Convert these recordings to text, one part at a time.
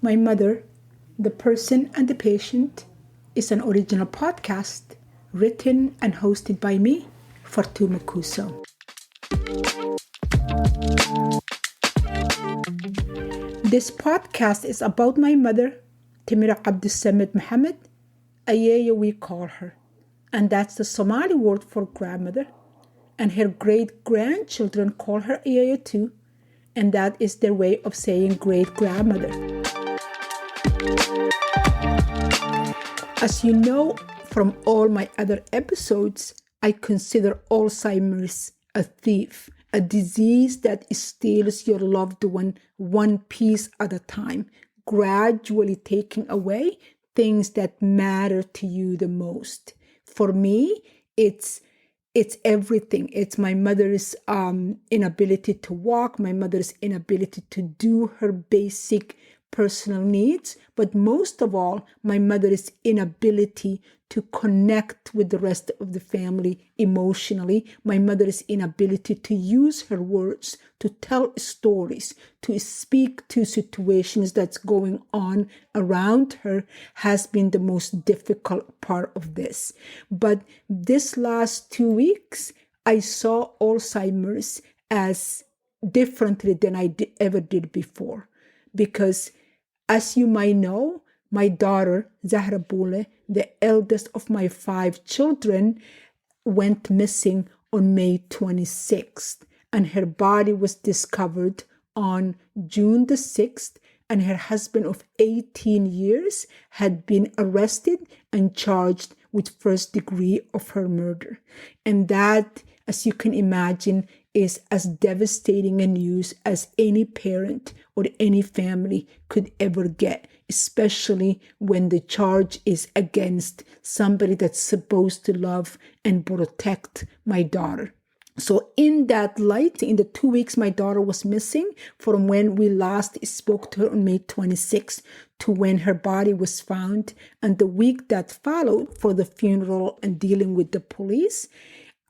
My Mother, The Person and the Patient is an original podcast written and hosted by me, Fatuma Kuso. This podcast is about my mother, Timira Abdussamid Mohammed, Ayaya we call her, and that's the Somali word for grandmother, and her great-grandchildren call her Ayaya too, and that is their way of saying great-grandmother. As you know from all my other episodes, I consider Alzheimer's a thief, a disease that steals your loved one piece at a time, gradually taking away things that matter to you the most. For me, it's everything. It's my mother's inability to walk, my mother's inability to do her basic personal needs, but most of all, my mother's inability to connect with the rest of the family emotionally, my mother's inability to use her words, to tell stories, to speak to situations that's going on around her has been the most difficult part of this. But this last 2 weeks, I saw Alzheimer's as differently than I ever did before, because as you might know, my daughter, Sahra Bulle, the eldest of my 5 children, went missing on May 26th, and her body was discovered on June the 6th, and her husband of 18 years had been arrested and charged with first degree of her murder. And that, as you can imagine, is as devastating a news as any parent or any family could ever get, especially when the charge is against somebody that's supposed to love and protect my daughter. So in that light, in the 2 weeks my daughter was missing, from when we last spoke to her on May 26th to when her body was found, and the week that followed for the funeral and dealing with the police,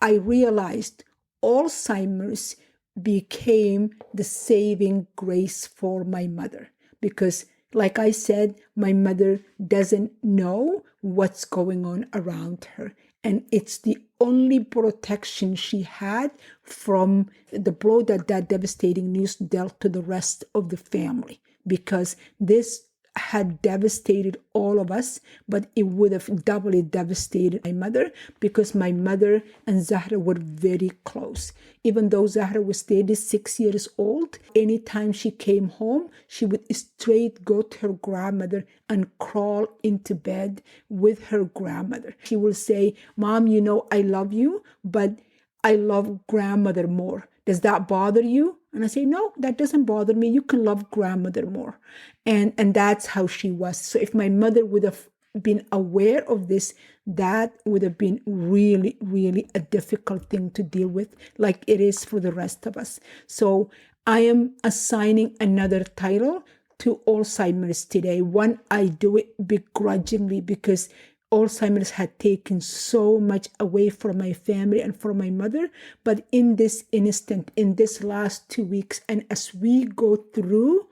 I realized Alzheimer's became the saving grace for my mother, because like I said, my mother doesn't know what's going on around her. And it's the only protection she had from the blow that devastating news dealt to the rest of the family, because this had devastated all of us, but it would have doubly devastated my mother, because my mother and Sahra were very close. Even though Sahra was 36 years old, anytime she came home, she would straight go to her grandmother and crawl into bed with her grandmother. She will say, "Mom, you know I love you, but I love grandmother more. Does that bother you?" And I say, "No, that doesn't bother me. You can love grandmother more." And that's how she was. So if my mother would have been aware of this, that would have been really, really a difficult thing to deal with, like it is for the rest of us. So I am assigning another title to Alzheimer's today. One, I do it begrudgingly because Alzheimer's had taken so much away from my family and from my mother. But in this instant, in this last 2 weeks, and as we go through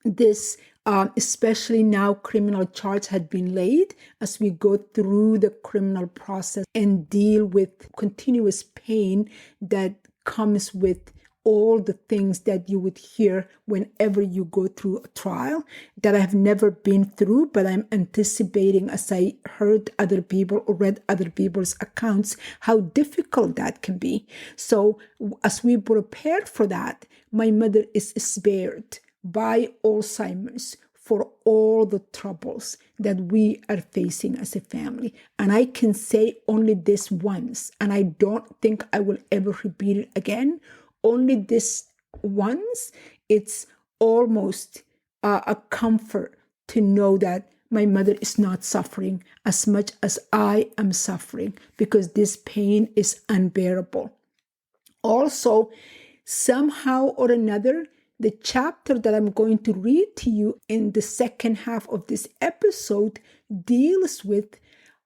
this, especially now criminal charge had been laid, as we go through the criminal process and deal with continuous pain that comes with all the things that you would hear whenever you go through a trial that I have never been through, but I'm anticipating as I heard other people or read other people's accounts, how difficult that can be. So as we prepare for that, my mother is spared by Alzheimer's for all the troubles that we are facing as a family. And I can say only this once, and I don't think I will ever repeat it again. Only this once, it's almost a comfort to know that my mother is not suffering as much as I am suffering, because this pain is unbearable. Also, somehow or another, the chapter that I'm going to read to you in the second half of this episode deals with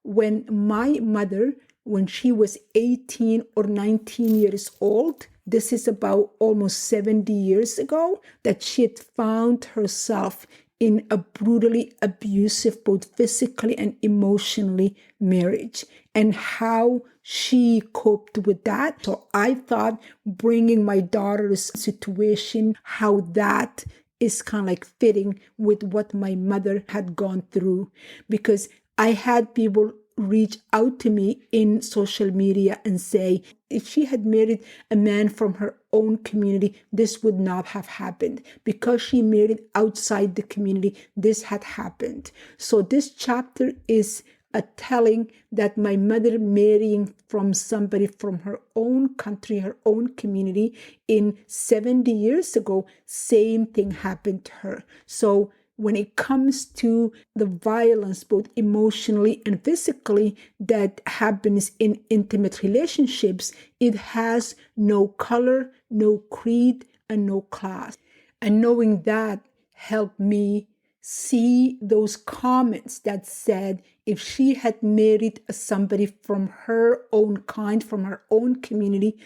when my mother, when she was 18 or 19 years old, This is about almost 70 years ago that she had found herself in a brutally abusive, both physically and emotionally, marriage, and how she coped with that. So I thought bringing my daughter's situation, how that is kind of like fitting with what my mother had gone through, because I had people reach out to me in social media and say, if she had married a man from her own community, this would not have happened. Because she married outside the community, this had happened. So this chapter is a telling that my mother marrying from somebody from her own country, her own community in 70 years ago, same thing happened to her. So when it comes to the violence, both emotionally and physically, that happens in intimate relationships, it has no color, no creed, and no class. And knowing that helped me see those comments that said if she had married somebody from her own kind, from her own community,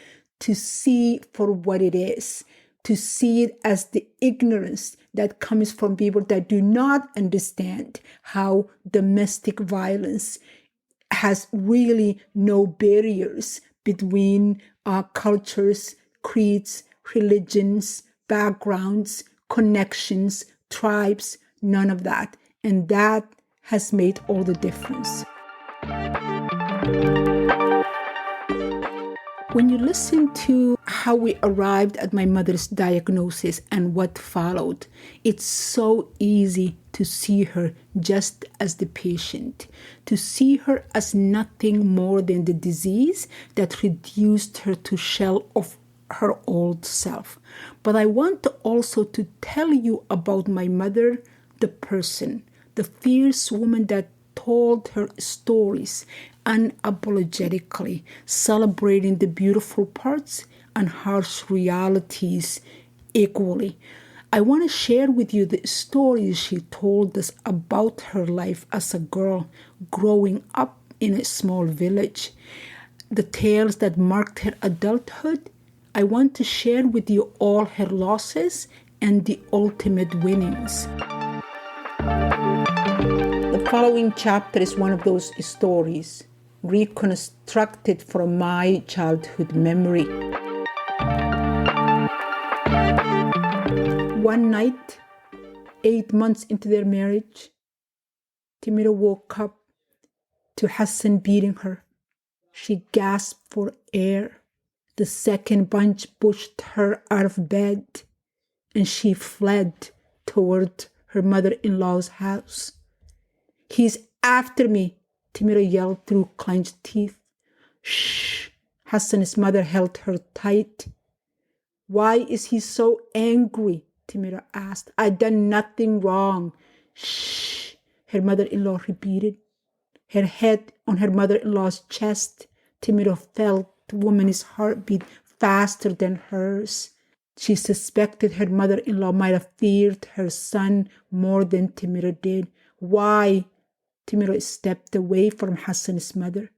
to see for what it is, to see it as the ignorance that comes from people that do not understand how domestic violence has really no barriers between cultures, creeds, religions, backgrounds, connections, tribes, none of that. And that has made all the difference. When you listen to how we arrived at my mother's diagnosis and what followed, it's so easy to see her just as the patient, to see her as nothing more than the disease that reduced her to shell of her old self. But I want to also to tell you about my mother, the person, the fierce woman that told her stories unapologetically, celebrating the beautiful parts and harsh realities equally. I want to share with you the stories she told us about her life as a girl growing up in a small village, the tales that marked her adulthood. I want to share with you all her losses and the ultimate winnings. The following chapter is one of those stories, reconstructed from my childhood memory. One night, 8 months into their marriage, Timira woke up to Hassan beating her. She gasped for air. The second bunch pushed her out of bed, and she fled toward her mother-in-law's house. "He's after me," Timira yelled through clenched teeth. "Shh!" Hassan's mother held her tight. "Why is he so angry?" Timira asked. "I've done nothing wrong." "Shh!" her mother-in-law repeated. Her head on her mother-in-law's chest, Timira felt the woman's heartbeat faster than hers. She suspected her mother-in-law might have feared her son more than Timira did. "Why?" Timira stepped away from Hassan's mother.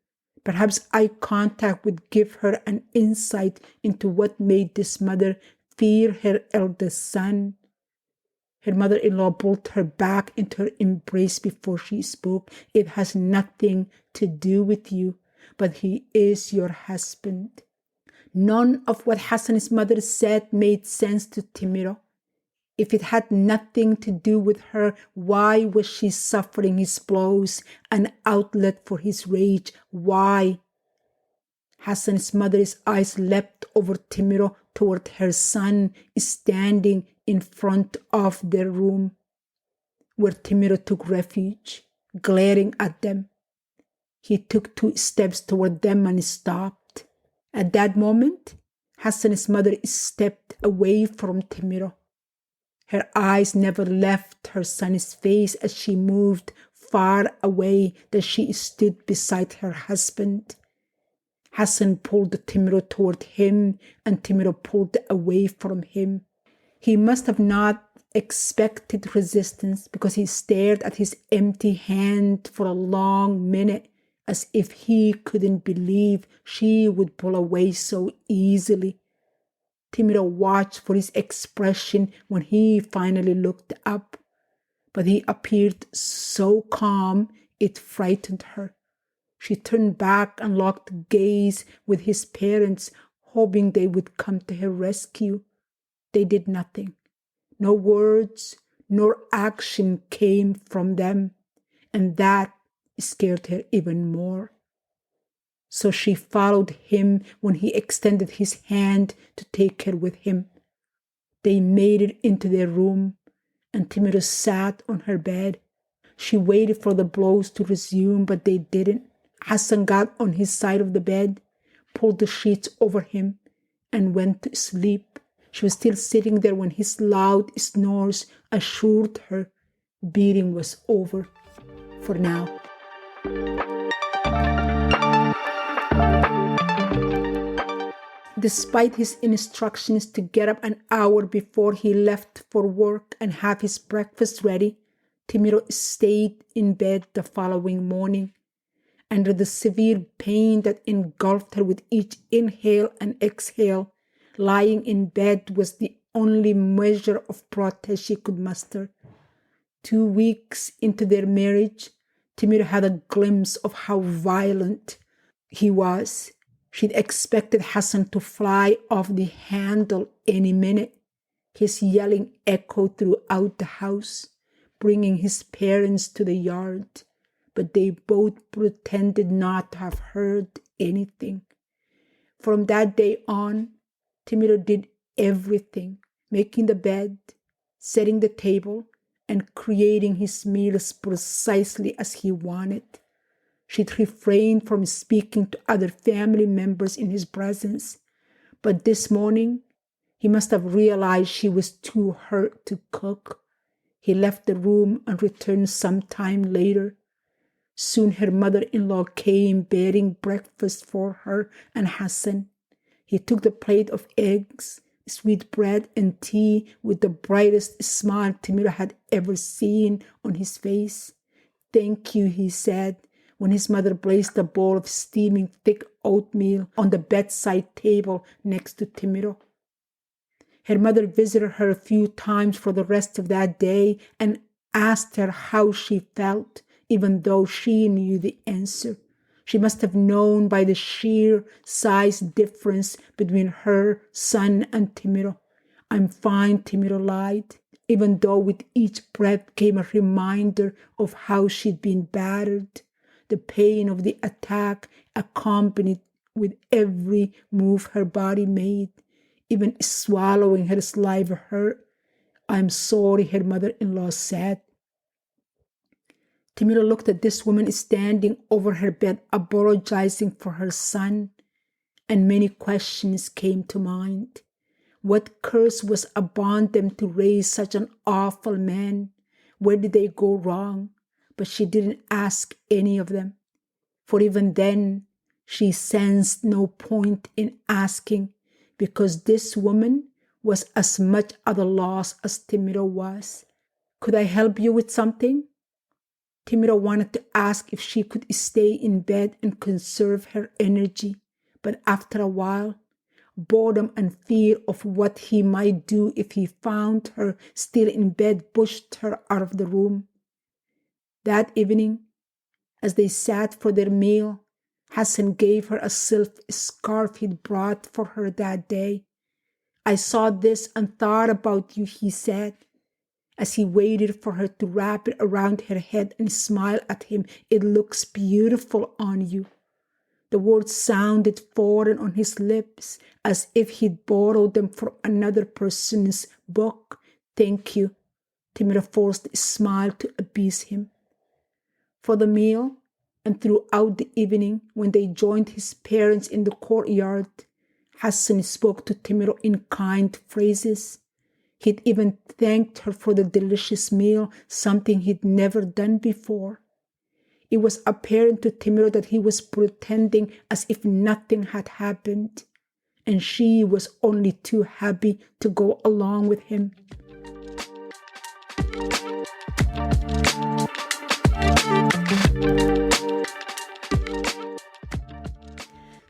Perhaps eye contact would give her an insight into what made this mother fear her eldest son. Her mother-in-law pulled her back into her embrace before she spoke. "It has nothing to do with you, but he is your husband." None of what Hassan's mother said made sense to Timira. If it had nothing to do with her, why was she suffering his blows, an outlet for his rage? Why? Hassan's mother's eyes leapt over Timira toward her son standing in front of their room, where Timira took refuge, glaring at them. He took 2 steps toward them and stopped. At that moment, Hassan's mother stepped away from Timira. Her eyes never left her son's face as she moved far away, that she stood beside her husband. Hassan pulled Timira toward him, and Timira pulled away from him. He must have not expected resistance, because he stared at his empty hand for a long minute, as if he couldn't believe she would pull away so easily. Timiro watched for his expression when he finally looked up, but he appeared so calm it frightened her. She turned back and locked gaze with his parents, hoping they would come to her rescue. They did nothing. No words nor action came from them, and that scared her even more. So she followed him when he extended his hand to take her with him. They made it into their room, and Timiro sat on her bed. She waited for the blows to resume, but they didn't. Hassan got on his side of the bed, pulled the sheets over him, and went to sleep. She was still sitting there when his loud snores assured her beating was over for now. Despite his instructions to get up an hour before he left for work and have his breakfast ready, Timiro stayed in bed the following morning. Under the severe pain that engulfed her with each inhale and exhale, lying in bed was the only measure of protest she could muster. 2 weeks into their marriage, Timiro had a glimpse of how violent he was. She'd expected Hassan to fly off the handle any minute. His yelling echoed throughout the house, bringing his parents to the yard, but they both pretended not to have heard anything. From that day on, Timiro did everything, making the bed, setting the table, and creating his meals precisely as he wanted. She'd refrained from speaking to other family members in his presence, but this morning, he must have realized she was too hurt to cook. He left the room and returned some time later. Soon her mother-in-law came bearing breakfast for her and Hassan. He took the plate of eggs, sweet bread, and tea with the brightest smile Timiro had ever seen on his face. "Thank you," he said, when his mother placed a bowl of steaming thick oatmeal on the bedside table next to Timiro. Her mother visited her a few times for the rest of that day and asked her how she felt, even though she knew the answer. She must have known by the sheer size difference between her son and Timiro. "I'm fine," Timiro lied, even though with each breath came a reminder of how she'd been battered. The pain of the attack accompanied with every move her body made. Even swallowing her saliva hurt. "I'm sorry," her mother-in-law said. Timiro looked at this woman standing over her bed, apologizing for her son, and many questions came to mind. What curse was upon them to raise such an awful man? Where did they go wrong? But she didn't ask any of them, for even then she sensed no point in asking, because this woman was as much at a loss as Timiro was. "Could I help you with something?" Timiro wanted to ask if she could stay in bed and conserve her energy, but after a while, boredom and fear of what he might do if he found her still in bed pushed her out of the room. That evening, as they sat for their meal, Hassan gave her a silk scarf he'd brought for her that day. "I saw this and thought about you," he said. As he waited for her to wrap it around her head and smile at him, "It looks beautiful on you." The words sounded foreign on his lips, as if he'd borrowed them from another person's book. "Thank you." Timiro forced a smile to appease him. For the meal, and throughout the evening, when they joined his parents in the courtyard, Hassan spoke to Timiro in kind phrases. He'd even thanked her for the delicious meal, something he'd never done before. It was apparent to Timiro that he was pretending as if nothing had happened, and she was only too happy to go along with him.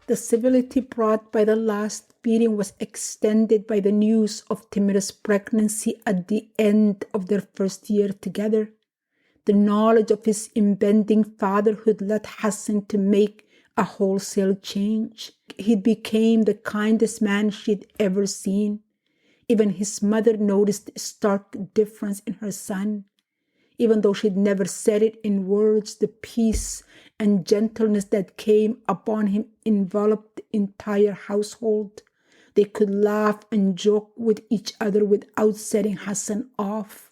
The The civility brought by the last beating was extended by the news of Timira's pregnancy at the end of their first year together. The knowledge of his impending fatherhood led Hassan to make a wholesale change. He became the kindest man she'd ever seen. Even his mother noticed a stark difference in her son. Even though she'd never said it in words, the peace and gentleness that came upon him enveloped the entire household. They could laugh and joke with each other without setting Hassan off.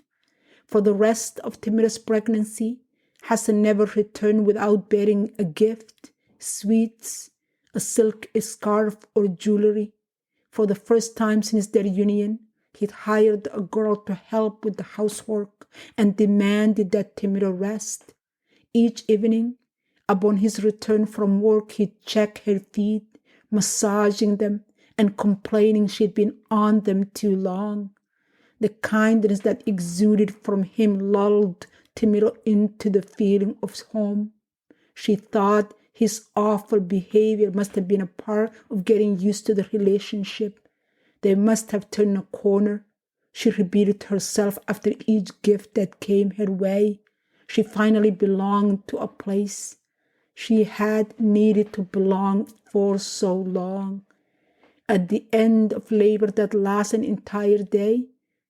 For the rest of Timira's pregnancy, Hassan never returned without bearing a gift, sweets, a silk scarf, or jewelry. For the first time since their union, he'd hired a girl to help with the housework and demanded that Timira rest. Each evening, upon his return from work, he'd check her feet, massaging them and complaining she'd been on them too long. The kindness that exuded from him lulled Timira into the feeling of home. She thought his awful behavior must have been a part of getting used to the relationship. They must have turned a corner. She repeated herself after each gift that came her way. She finally belonged to a place. She had needed to belong for so long. At the end of labor that lasted an entire day,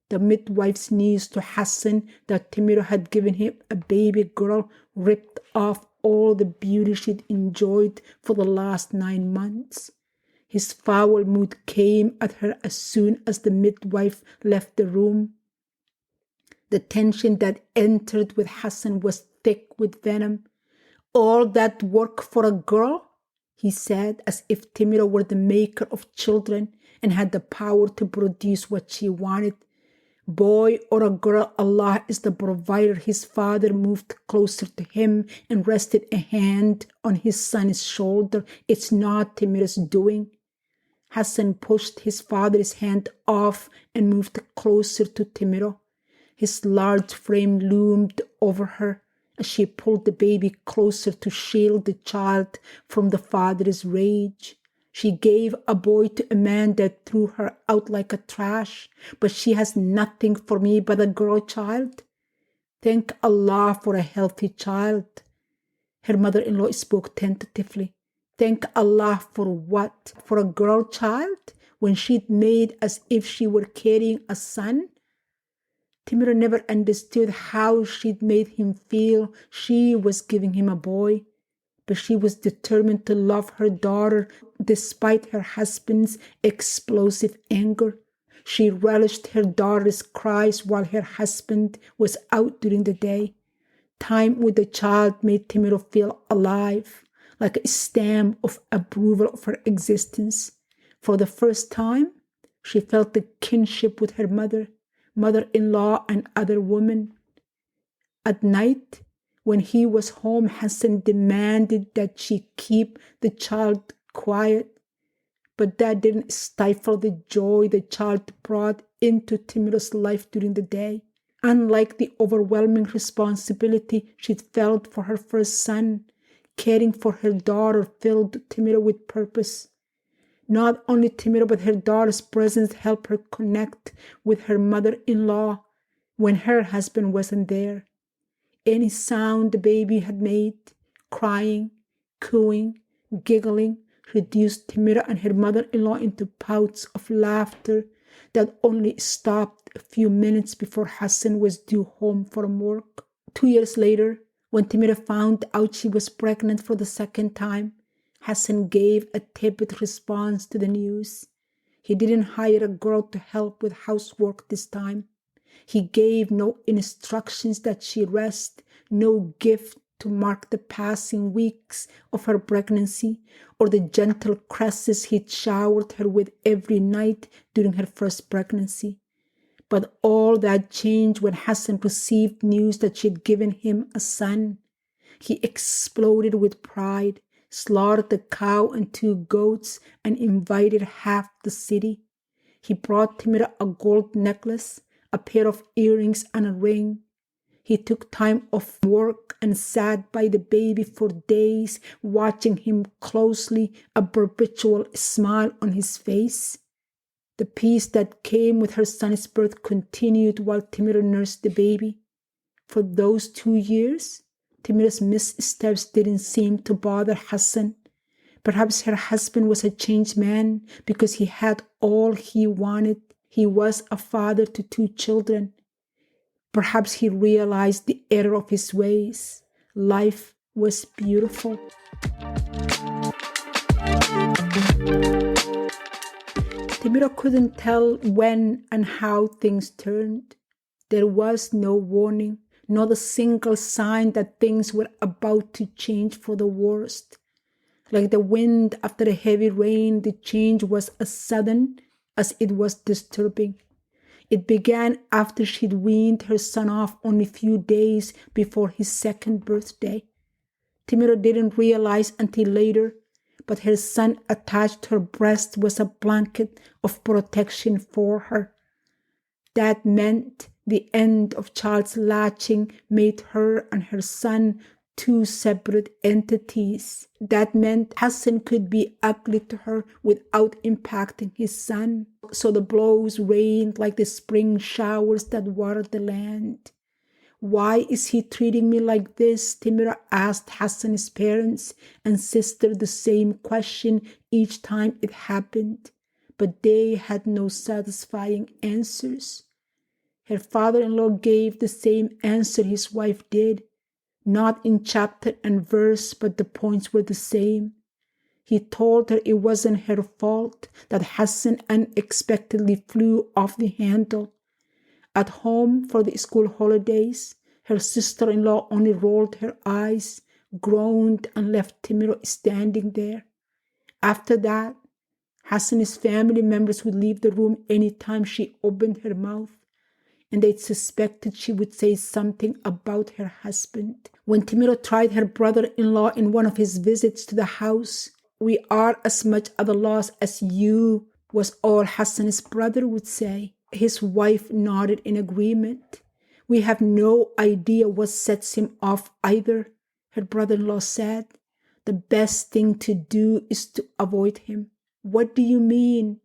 the midwife's news to Hassan that Timira had given him a baby girl ripped off all the beauty she'd enjoyed for the last 9 months. His foul mood came at her as soon as the midwife left the room. The tension that entered with Hassan was thick with venom. "All that work for a girl?" he said, as if Timira were the maker of children and had the power to produce what she wanted. "Boy or a girl, Allah is the provider." His father moved closer to him and rested a hand on his son's shoulder. "It's not Timira's doing." Hassan pushed his father's hand off and moved closer to Timira. His large frame loomed over her as she pulled the baby closer to shield the child from the father's rage. She gave a boy to a man that threw her out like a trash, but she has nothing for me but a girl child. Thank Allah for a healthy child. Her mother-in-law spoke tentatively. Thank Allah for what? For a girl child? When she'd made as if she were carrying a son? Timira never understood how she'd made him feel. She was giving him a boy, but she was determined to love her daughter despite her husband's explosive anger. She relished her daughter's cries while her husband was out during the day. Time with the child made Timira feel alive, like a stamp of approval of her existence. For the first time, she felt the kinship with her mother-in-law, and other women. At night, when he was home, Hassan demanded that she keep the child quiet, but that didn't stifle the joy the child brought into Timira's life during the day. Unlike the overwhelming responsibility she'd felt for her first son, caring for her daughter filled Timira with purpose. Not only Timira, but her daughter's presence helped her connect with her mother-in-law when her husband wasn't there. Any sound the baby had made, crying, cooing, giggling, reduced Timira and her mother-in-law into bouts of laughter that only stopped a few minutes before Hassan was due home from work. 2 years later, when Timira found out she was pregnant for the second time, Hassan gave a tepid response to the news. He didn't hire a girl to help with housework this time. He gave no instructions that she rest, no gift to mark the passing weeks of her pregnancy, or the gentle caresses he'd showered her with every night during her first pregnancy. But all that changed when Hassan received news that she'd given him a son. He exploded with pride, slaughtered the cow and 2 goats, and invited half the city. He brought Timira a gold necklace, a pair of earrings, and a ring. He took time off work and sat by the baby for days, watching him closely, a perpetual smile on his face. The peace that came with her son's birth continued while Timiro nursed the baby. For those 2 years, Timiro's missteps didn't seem to bother Hassan. Perhaps her husband was a changed man because he had all he wanted. He was a father to 2 children. Perhaps he realized the error of his ways. Life was beautiful. Timiro couldn't tell when and how things turned. There was no warning, not a single sign that things were about to change for the worst. Like the wind after a heavy rain, the change was as sudden as it was disturbing. It began after she'd weaned her son off only a few days before his 2nd birthday. Timiro didn't realize until later, but her son attached to her breast was a blanket of protection for her. That meant the end of child's latching made her and her son 2 separate entities. That meant Hassan could be ugly to her without impacting his son. So the blows rained like the spring showers that watered the land. Why is he treating me like this? Timiro asked Hassan's parents and sister the same question each time it happened, but they had no satisfying answers. Her father-in-law gave the same answer his wife did, not in chapter and verse, but the points were the same. He told her it wasn't her fault that Hassan unexpectedly flew off the handle. At home for the school holidays, her sister-in-law only rolled her eyes, groaned, and left Timiro standing there. After that, Hassan's family members would leave the room anytime she opened her mouth, and they suspected she would say something about her husband. When Timiro tried her brother-in-law in one of his visits to the house, "We are as much at a loss as you," was all Hassan's brother would say. His wife nodded in agreement. "We have no idea what sets him off either," her brother-in-law said. "The best thing to do is to avoid him." "What do you mean?"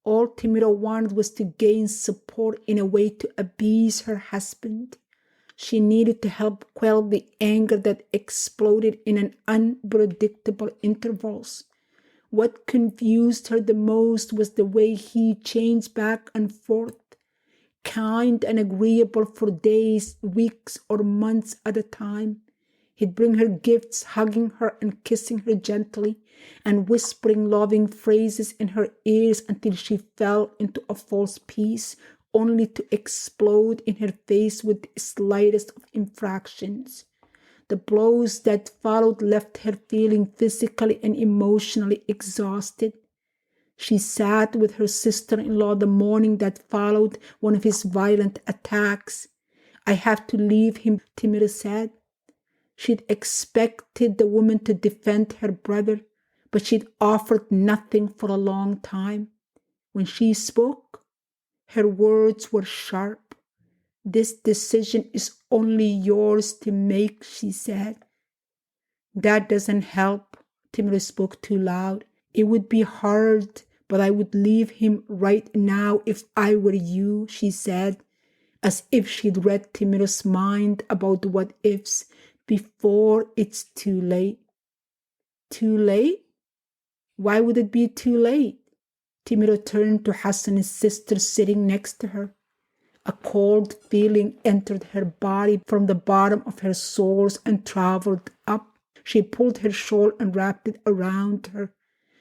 All Timiro wanted was to gain support in a way to appease her husband. She needed to help quell the anger that exploded in an unpredictable intervals. What confused her the most was the way he changed back and forth, kind and agreeable for days, weeks, or months at a time. He'd bring her gifts, hugging her and kissing her gently, and whispering loving phrases in her ears until she fell into a false peace, only to explode in her face with the slightest of infractions. The blows that followed left her feeling physically and emotionally exhausted. She sat with her sister-in-law the morning that followed one of his violent attacks. "I have to leave him," Timiro said. She'd expected the woman to defend her brother, but she'd offered nothing for a long time. When she spoke, her words were sharp. "This decision is only yours to make," she said. "That doesn't help." Timiro spoke too loud. "It would be hard, but I would leave him right now if I were you," she said, as if she'd read Timiro's mind about the what-ifs. "Before it's too late." "Too late? Why would it be too late?" Timiro turned to Hassan's sister sitting next to her. A cold feeling entered her body from the bottom of her soles and traveled up. She pulled her shawl and wrapped it around her.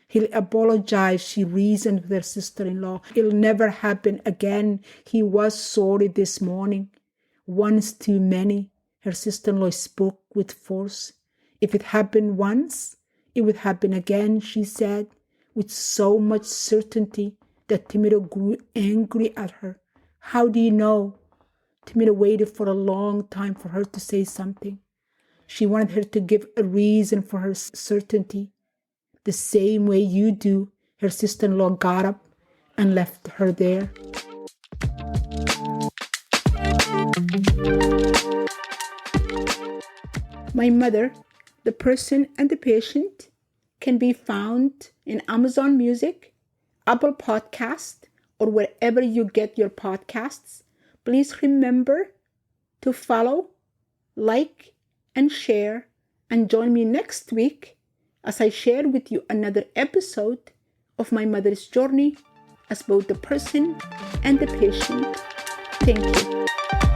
"He'll apologize," she reasoned with her sister-in-law. "It'll never happen again. He was sorry this morning." "Once too many," her sister-in-law spoke with force. "If it happened once, it would happen again," she said, with so much certainty that Timiro grew angry at her. "How do you know?" Timiro waited for a long time for her to say something. She wanted her to give a reason for her certainty. "The same way you do." Her sister-in-law got up and left her there. My Mother, The Person and the Patient can be found in Amazon Music, Apple Podcast, or wherever you get your podcasts. Please remember to follow, like, and share, and join me next week as I share with you another episode of my mother's journey as both the person and the patient. Thank you.